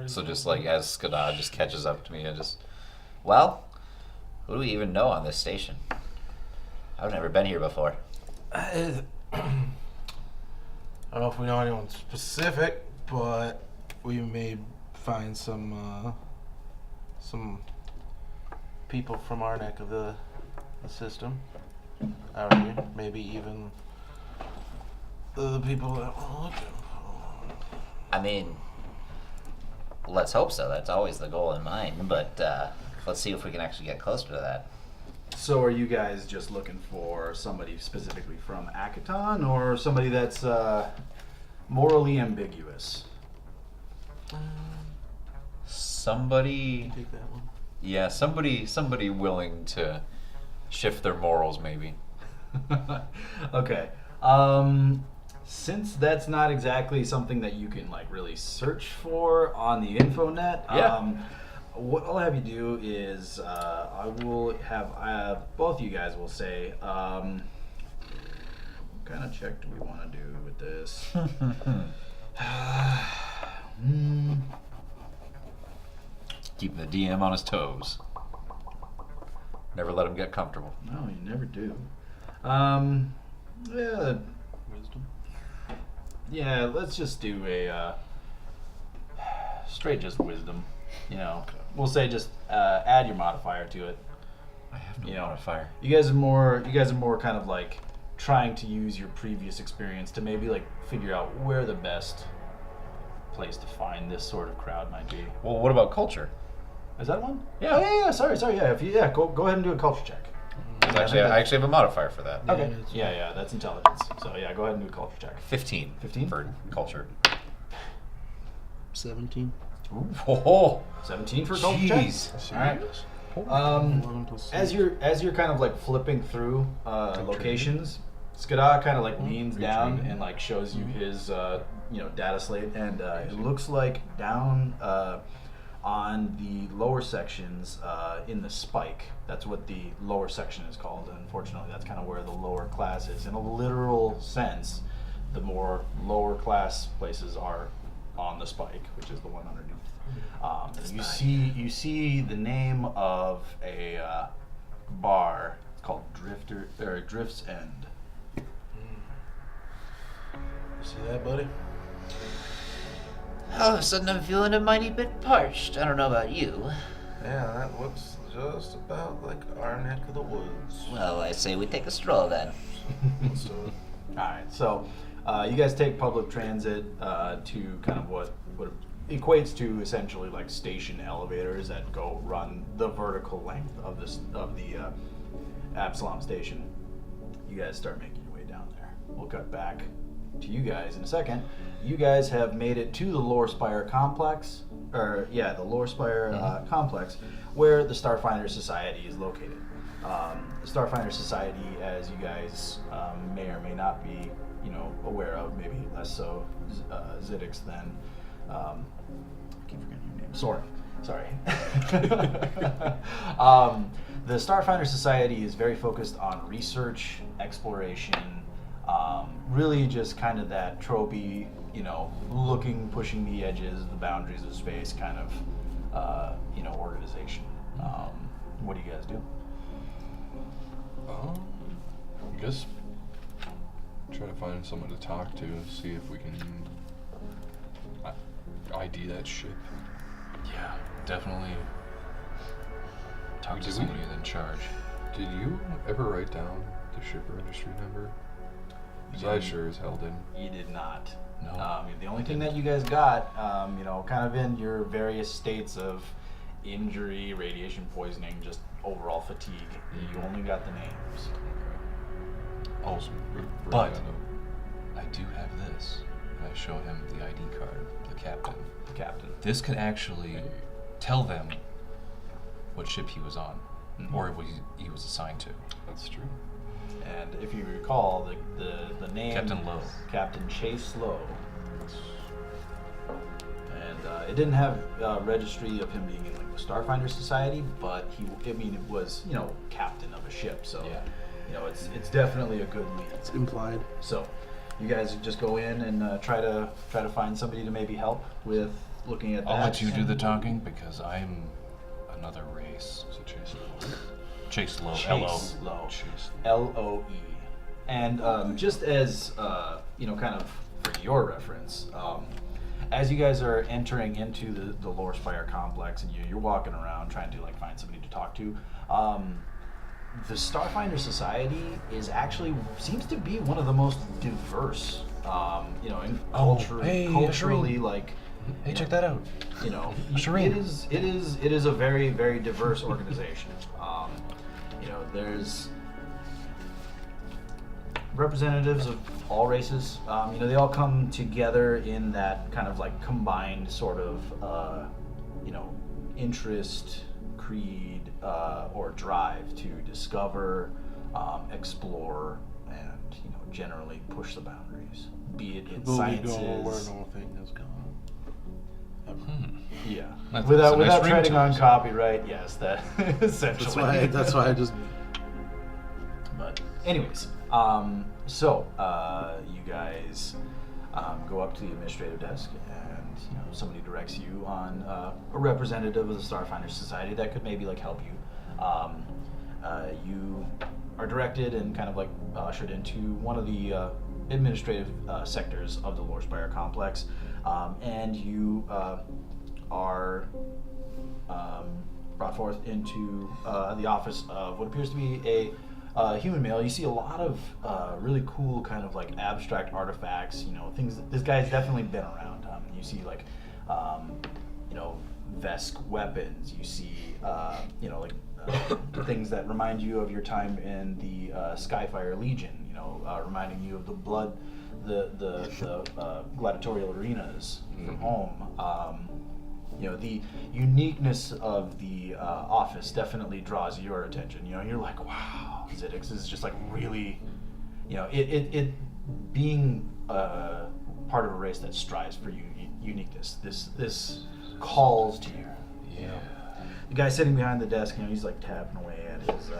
So just like as Skadad just catches up to me, I just, well, who do we even know on this station? I've never been here before. I don't know if we know anyone specific, but we may find some people from our neck of the system out here. Maybe even the people that we're looking for. I mean, let's hope so. That's always the goal in mind. But let's see if we can actually get closer to that. So are you guys just looking for somebody specifically from Akaton, or somebody that's morally ambiguous? Somebody, Take that one. yeah, somebody willing to shift their morals, maybe. Okay. Since that's not exactly something that you can like really search for on the infonet, Yeah. What I'll have you do is I will have both of you guys will say, what kind of check do we want to do with this? Keeping the DM on his toes. Never let him get comfortable. No, you never do. Yeah. Wisdom. Yeah, let's just do a straight just wisdom. You know, we'll say just add your modifier to it. I have no You know, modifier. You guys are more kind of like trying to use your previous experience to maybe like figure out where the best place to find this sort of crowd might be. Well, what about culture? Is that one? Yeah. Oh, yeah. Sorry. Yeah. If you, go ahead and do a culture check. I actually have a modifier for that. Okay. it's Yeah. That's intelligence. So yeah, go ahead and do a culture check. 15. 15? For culture. 17. Oh, 17 for a culture check. jeez. All right. 11 plus As you're kind of like flipping through locations, Skada kind of like leans down and like shows you his data slate, and it looks like down on the lower sections in the spike. That's what the lower section is called. Unfortunately, that's kind of where the lower class is. In a literal sense, the more lower class places are on the spike, which is the one underneath. You see the name of a bar. It's called Drift's End. You see that, buddy? All of a sudden, I'm feeling a mighty bit parched. I don't know about you. Yeah, that looks just about like our neck of the woods. Well, I say we take a stroll then. Let's do it. Alright, so you guys take public transit to kind of what equates to essentially like station elevators that run the vertical length of the Absalom station. You guys start making your way down there. We'll cut back to you guys in a second. You guys have made it to the Lore Spire complex, the Lore Spire complex, where the Starfinder Society is located. The Starfinder Society, as you guys may or may not be, aware of, maybe less so Zidix than, I keep forgetting your name, Soren. Sorry. The Starfinder Society is very focused on research, exploration, really just kind of that tropey, pushing the edges, the boundaries of space kind of, organization. What do you guys do? I guess try to find someone to talk to, see if we can ID that ship. Yeah, definitely talk to somebody in charge. Did you ever write down the ship registry number? Because I sure as hell didn't. You did not. No. The only thing that you guys got, kind of in your various states of injury, radiation poisoning, just overall fatigue, you only got the names. Oh, We're but gonna- I do have this. And I show him the ID card, the captain. The captain. This could actually tell them what ship he was on, or what he was assigned to. That's true. And if you recall, the name Captain Lowe. Captain Chase Lowe. And it didn't have a registry of him being in like the Starfinder Society, but it was captain of a ship, so Yeah. it's definitely a good lead. It's implied. So you guys just go in and try to find somebody to maybe help with looking at that. I'll let you do the talking because I'm another race. So chase it. Chase low. Chase L-O. Low. Chase. L-O-E. And just as, kind of for your reference, as you guys are entering into the Lore Spire complex and you're walking around trying to, like, find somebody to talk to, the Starfinder Society seems to be one of the most diverse, in culturally, like... Hey, check that out. Shireen. It is a very, very diverse organization. There's representatives of all races. They all come together in that kind of like combined sort of, interest, creed, or drive to discover, explore, and generally push the boundaries. Be it in sciences. Go where nothing has gone. Yeah. That's Without a nice ring treading to on it. copyright, yes, that essentially. That's why I just. But anyways, so you guys go up to the administrative desk, and somebody directs you on a representative of the Starfinder Society that could maybe like help you. You are directed and kind of like ushered into one of the administrative sectors of the Lore Spire complex, and you are brought forth into the office of what appears to be a human male. You see a lot of really cool kind of like abstract artifacts, things that this guy's definitely been around. You see like, Vesk weapons. You see, things that remind you of your time in the Skyfire Legion, reminding you of the blood, the gladiatorial arenas from home. The uniqueness of the office definitely draws your attention. You're like, wow, Zidix is just like really, it being part of a race that strives for uniqueness. This calls to you. Yeah. The guy sitting behind the desk, he's like tapping away at his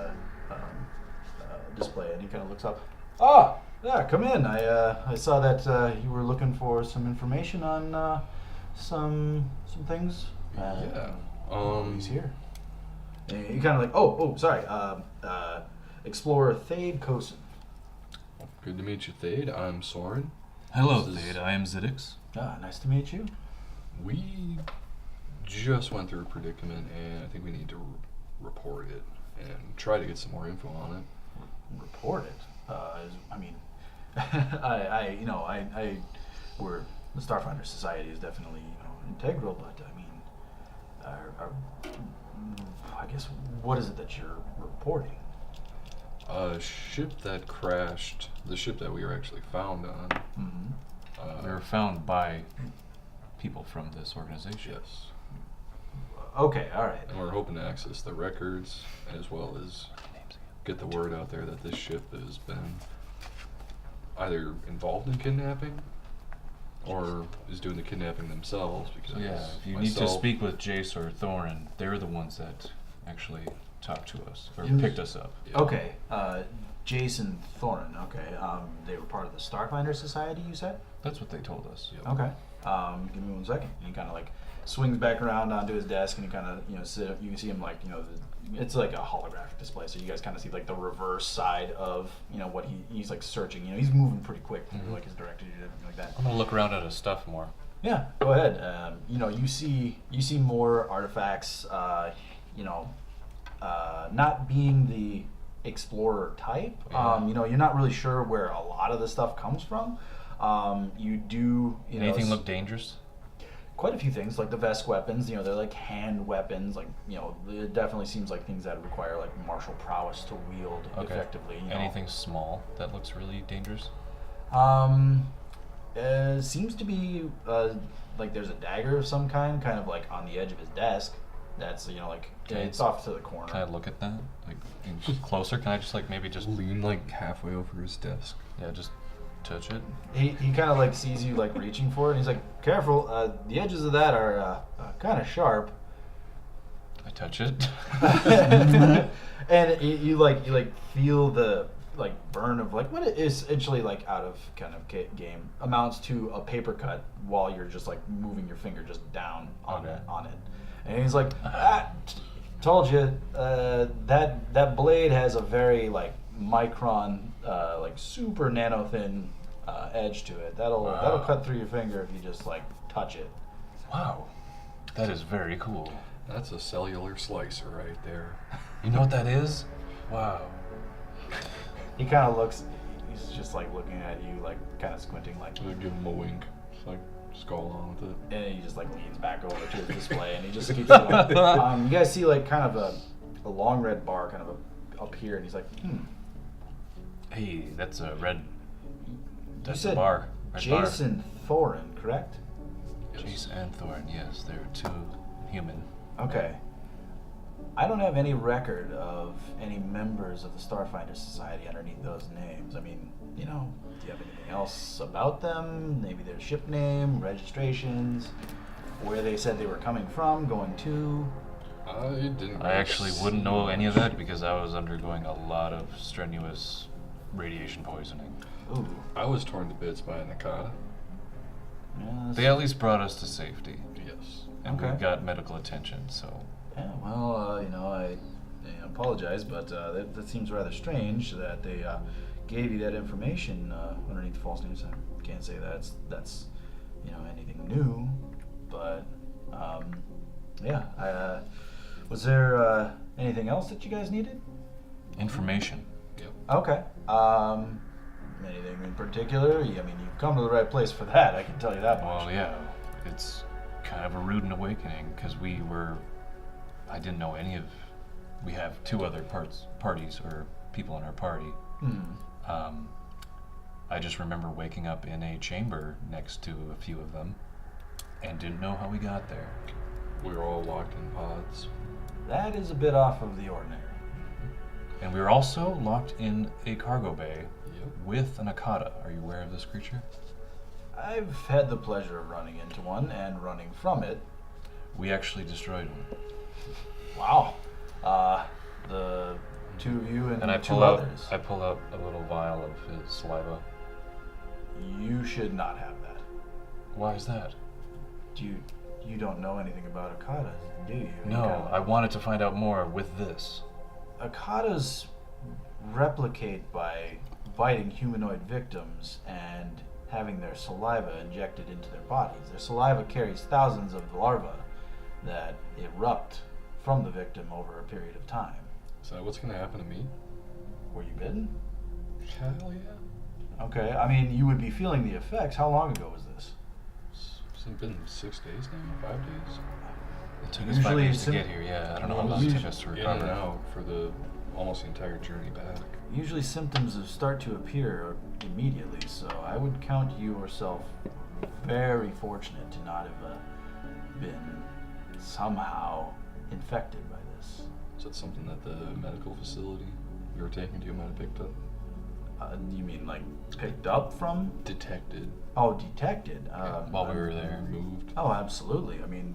display, and he kind of looks up. Ah, yeah, come in. I saw that you were looking for some information on some things. He's here. And you kind of like, oh, sorry. Explorer Thade Cosin. Good to meet you, Thade. I'm Soren. Hello, This is- Thade. I am Zidix. Nice to meet you. We just went through a predicament, and I think we need to report it and try to get some more info on it. Report it. We're the Starfinder Society is definitely integral, but I guess what is it that you're reporting? A ship that crashed, the ship that we were actually found on. Mm-hmm. We were found by people from this organization. Yes. Okay, all right. And we're hoping to access the records as well as get the word out there that this ship has been either involved in kidnapping or is doing the kidnapping themselves. Because Yeah, if you need to speak with Jace or Thorin, they're the ones that actually talked to us or picked us up. Yeah. Okay, Jason Thorin. Okay, they were part of the Starfinder Society. You said. That's what they told us. Yep. Okay. Give me 1 second. And he kind of like swings back around onto his desk, and he kind of sit. You can see him like it's like a holographic display, so you guys kind of see like the reverse side of what he's like searching. He's moving pretty quick, like his directed you everything like that. I'm gonna look around at his stuff more. Yeah, go ahead. You see more artifacts. Not being the explorer type. Yeah. You're not really sure where a lot of the stuff comes from. You do. Anything look dangerous? Quite a few things, like the Vesk weapons. They're like hand weapons. Like it definitely seems like things that require like martial prowess to wield effectively. Anything small that looks really dangerous? Seems to be like there's a dagger of some kind of like on the edge of his desk. That's it's off to the corner. Can I look at that? Like closer? Can I just like maybe just Lean like halfway over his desk. yeah, just touch it? He kind of like sees you like reaching for it, and he's like, "Careful, the edges of that are kind of sharp." I touch it. And you like feel the like burn of like what it is essentially like out of kind of game amounts to a paper cut while you're just like moving your finger just down on Okay. it. And he's like, told you that blade has a very like micron like super nano thin edge to it. That'll cut through your finger if you just like touch it. Wow, that is very cool. That's a cellular slicer right there. You know what that is? Wow. He kind of looks. He's just like looking at you, like kind of squinting, like. I give him a wink. Just like, just go along with it. And he just like leans back over to his display, and he just keeps going. You guys see like kind of a long red bar kind of up here, and he's like, Hey, that's a red. That's said a bar. Red Jason Thorin, correct? Bar. Jason and Thorn. Yes, they're two human. Okay. I don't have any record of any members of the Starfinder Society underneath those names. I mean, you know, do you have anything else about them? Maybe their ship name, registrations, where they said they were coming from, going to? I didn't. I actually wouldn't know any of that because I was undergoing a lot of strenuous radiation poisoning. Ooh. I was torn to bits by a Nakata. Yeah, They at least brought us to safety, Yes. and Okay. we got medical attention. So yeah, well, you know, I apologize, but that seems rather strange that they gave you that information underneath the false names. I can't say that's you know anything new, but yeah. Was there anything else that you guys needed? information. Yep. Okay. Anything in particular? I mean, you've come to the right place for that. I can tell you that much. Well, yeah, it's kind of a rude awakening because I didn't know any of. We have two other parties or people in our party. I just remember waking up in a chamber next to a few of them, and didn't know how we got there. We were all locked in pods. That is a bit off of the ordinary. And we were also locked in a cargo bay Yep. with an Akata. Are you aware of this creature? I've had the pleasure of running into one and running from it. We actually destroyed one. Wow. The two of you and And I two pull out others. a little vial of his saliva. You should not have that. Why is that? You don't know anything about Akatas, do you? No, I wanted to find out more with this. Akatas replicate by biting humanoid victims and having their saliva injected into their bodies. Their saliva carries thousands of larvae that erupt from the victim over a period of time. So what's gonna happen to me? Were you bitten? Hell yeah. Okay, I mean, you would be feeling the effects. How long ago was this? It's been 6 days now, 5 days. It took us Usually 5 days to sim- get here. Yeah, I don't know how Well, long it took usually- us to In recover. and out for almost the entire journey back. Usually symptoms start to appear immediately, so I would count yourself very fortunate to not have been somehow infected by this. Is that something that the medical facility we were taken to might have picked up? You mean like picked up from? Detected. Oh, detected. While we were there. Removed. Oh, absolutely. I mean,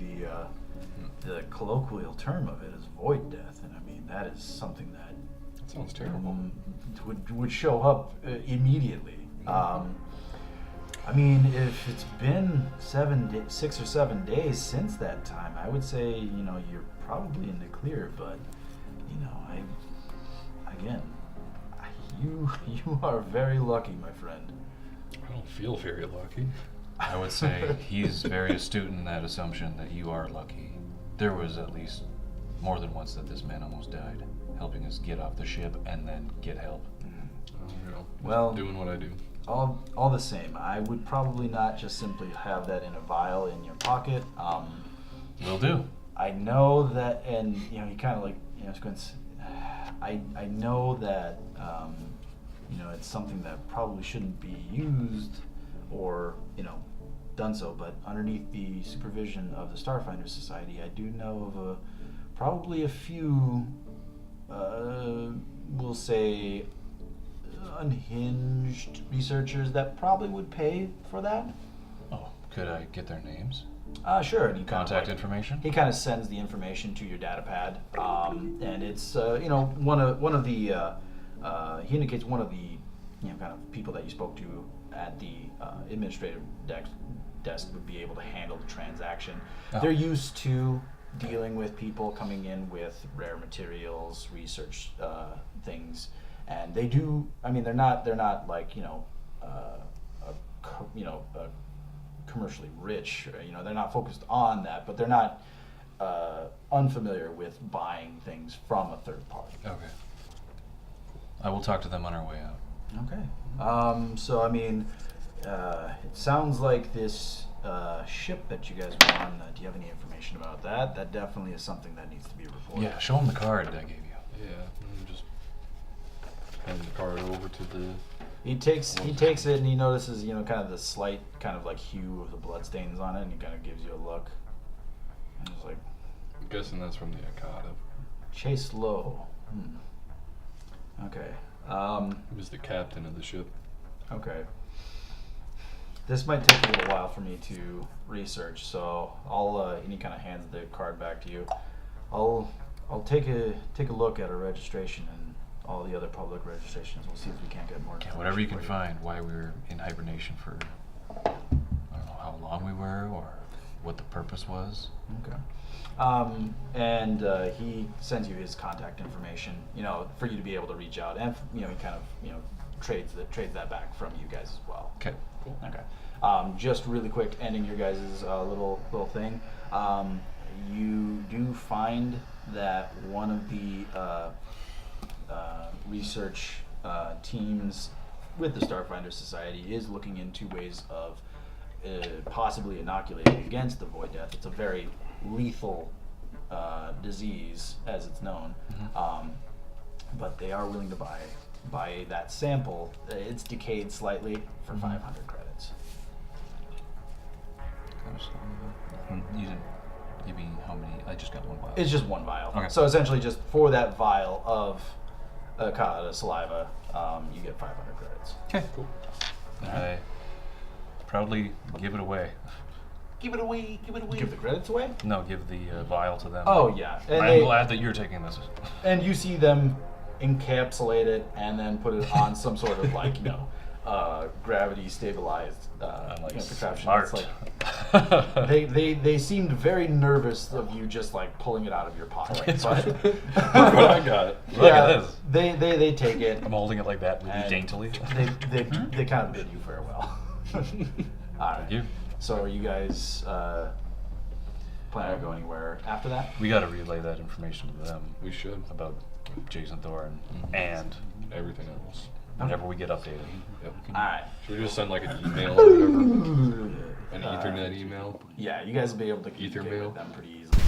the colloquial term of it is void death, and I mean that is something that That sounds terrible. would show up immediately. I mean, if it's been 6 or 7 days since that time, I would say you're probably in the clear. But you are very lucky, my friend. I don't feel very lucky. I would say he's very astute in that assumption that you are lucky. There was at least more than once that this man almost died, helping us get off the ship and then get help. Well- doing what I do. All the same, I would probably not just simply have that in a vial in your pocket. Will do. I know that, and he kind of like squints. I know that it's something that probably shouldn't be used or done so, but underneath the supervision of the Starfinder Society, I do know of probably a few, we'll say, unhinged researchers that probably would pay for that. Oh, could I get their names? Sure. And he Contact information? He kind of sends the information to your data pad, and it's one of the he indicates one of the kind of people that you spoke to at the administrative desk would be able to handle the transaction. Oh. They're used to dealing with people coming in with rare materials, research things, and they do. I mean, they're not like commercially rich. They're not focused on that, but they're not unfamiliar with buying things from a third party. Okay. I will talk to them on our way out. Okay. So I mean, it sounds like this ship that you guys were on. Do you have any information about that? That definitely is something that needs to be reported. Yeah, show them the card I gave you. Yeah, just hand the card over to the. He takes it and he notices, kind of the slight kind of like hue of the bloodstains on it, and he kind of gives you a look. And he's like, I'm guessing that's from the Akata. Chase Low. Okay. He was the captain of the ship. Okay. This might take a little while for me to research, so I'll and he kind of hands the card back to you. I'll take a look at our registration and all the other public registrations. We'll see if we can't get more. Yeah, whatever you can find. Why we were in hibernation for I don't know how long we were or what the purpose was. Okay. And he sends you his contact information, for you to be able to reach out, and he kind of trades that back from you guys as well. Okay. Cool. Okay. Just really quick, ending your guys' little thing. You do find that one of the research teams with the Starfinder Society is looking into ways of possibly inoculating against the Void Death. It's a very lethal disease, as it's known. But they are willing to buy that sample. It's decayed slightly for 500 credits. You didn't give me how many? I just got one vial. It's just one vial. Okay. So essentially, just for that vial of saliva, you get 500 credits. Okay. Cool. I proudly give it away. Give it away. Give it away. Give the credits away? No, give the vial to them. Oh yeah. And I'm glad that you're taking this. And you see them encapsulate it and then put it on some sort of gravity stabilized contraption. Smart. It's like they seemed very nervous of you just pulling it out of your pocket. But I got it. Look at this. They take it. I'm holding it like that really and daintily. They kind of bid you farewell. All right. Thank you. So are you guys planning to go anywhere after that? We got to relay that information to them We should. about Jason Thorne and Everything else. whenever we get updated. Yep. All right. Should we just send an email or whatever? An Ethernet email? Yeah, you guys will be able to Ether communicate mail? with them pretty easily.